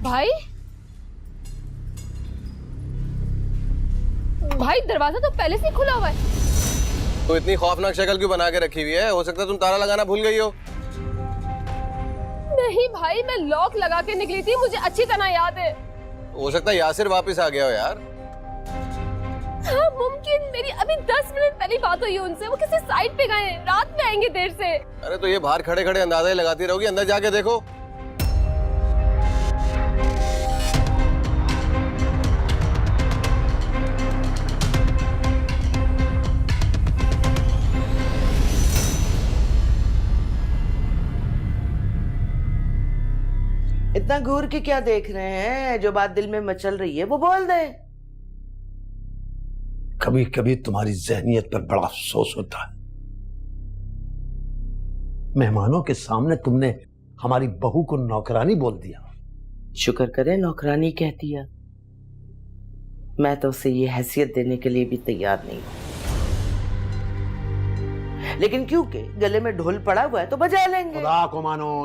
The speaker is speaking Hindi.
भाई भाई दरवाजा तो पहले से ही खुला हुआ है। तो इतनी खौफनाक शक्ल क्यों बना के रखी हुई है? हो सकता है तुम ताला लगाना भूल गई हो। नहीं भाई, मैं लॉक लगा के निकली थी, मुझे अच्छी तरह याद है। हो सकता है यासिर वापस आ गया हो यार। हाँ मुमकिन, मेरी अभी 10 मिनट पहले बात हुई है उनसे, वो किसी साइड पे गए हैं, रात में आएंगे देर से। अरे तो ये बाहर खड़े खड़े अंदाजा ही लगाती रहोगी, अंदर जाके देखो। इतना घूर के क्या देख रहे हैं? जो बात दिल में मचल रही है वो बोल दे। कभी कभी तुम्हारी जहनियत पर बड़ा अफसोस होता है। मेहमानों के सामने तुमने हमारी बहू को नौकरानी बोल दिया। शुक्र करे नौकरानी कहती है, मैं तो उसे ये हैसियत देने के लिए भी तैयार नहीं हूं, लेकिन क्योंकि गले में ढोल पड़ा हुआ है तो बजा लेंगे। खुदा को मानो,